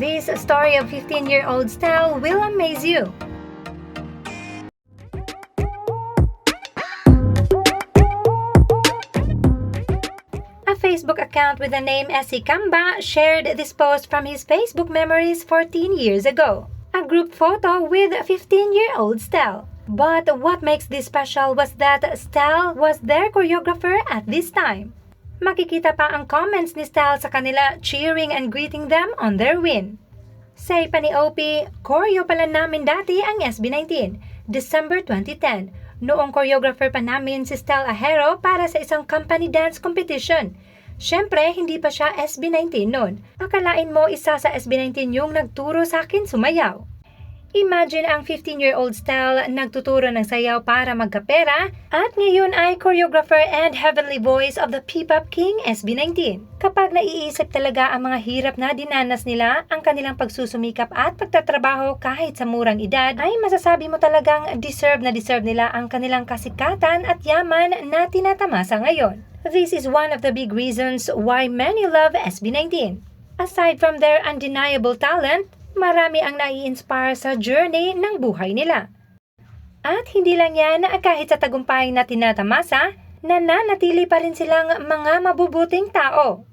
This story of 15-year-old Stell will amaze you. A Facebook account with the name Essie Kamba shared this post from his Facebook memories 14 years ago. A group photo with 15-year-old Stell. But what makes this special was that Stell was their choreographer at this time. Makikita pa ang comments ni Stell sa kanila cheering and greeting them on their win. Say pa ni OP, choreo pala namin dati ang SB19, December 2010. Noong choreographer pa namin si Stell Ahero para sa isang company dance competition. Siyempre, hindi pa siya SB19 noon. Akalain mo isa sa SB19 yung nagturo sa akin sumayaw. Imagine ang 15-year-old Stell nagtuturo ng sayaw para magkapera at ngayon ay choreographer and heavenly voice of the P-Pop King SB19. Kapag naiisip talaga ang mga hirap na dinanas nila, ang kanilang pagsusumikap at pagtatrabaho kahit sa murang edad, ay masasabi mo talagang deserve na deserve nila ang kanilang kasikatan at yaman na tinatamasa ngayon. This is one of the big reasons why many love SB19. Aside from their undeniable talent, marami ang nai-inspire sa journey ng buhay nila. At hindi lang yan, kahit sa tagumpay na tinatamasa, nananatili pa rin silang mga mabubuting tao.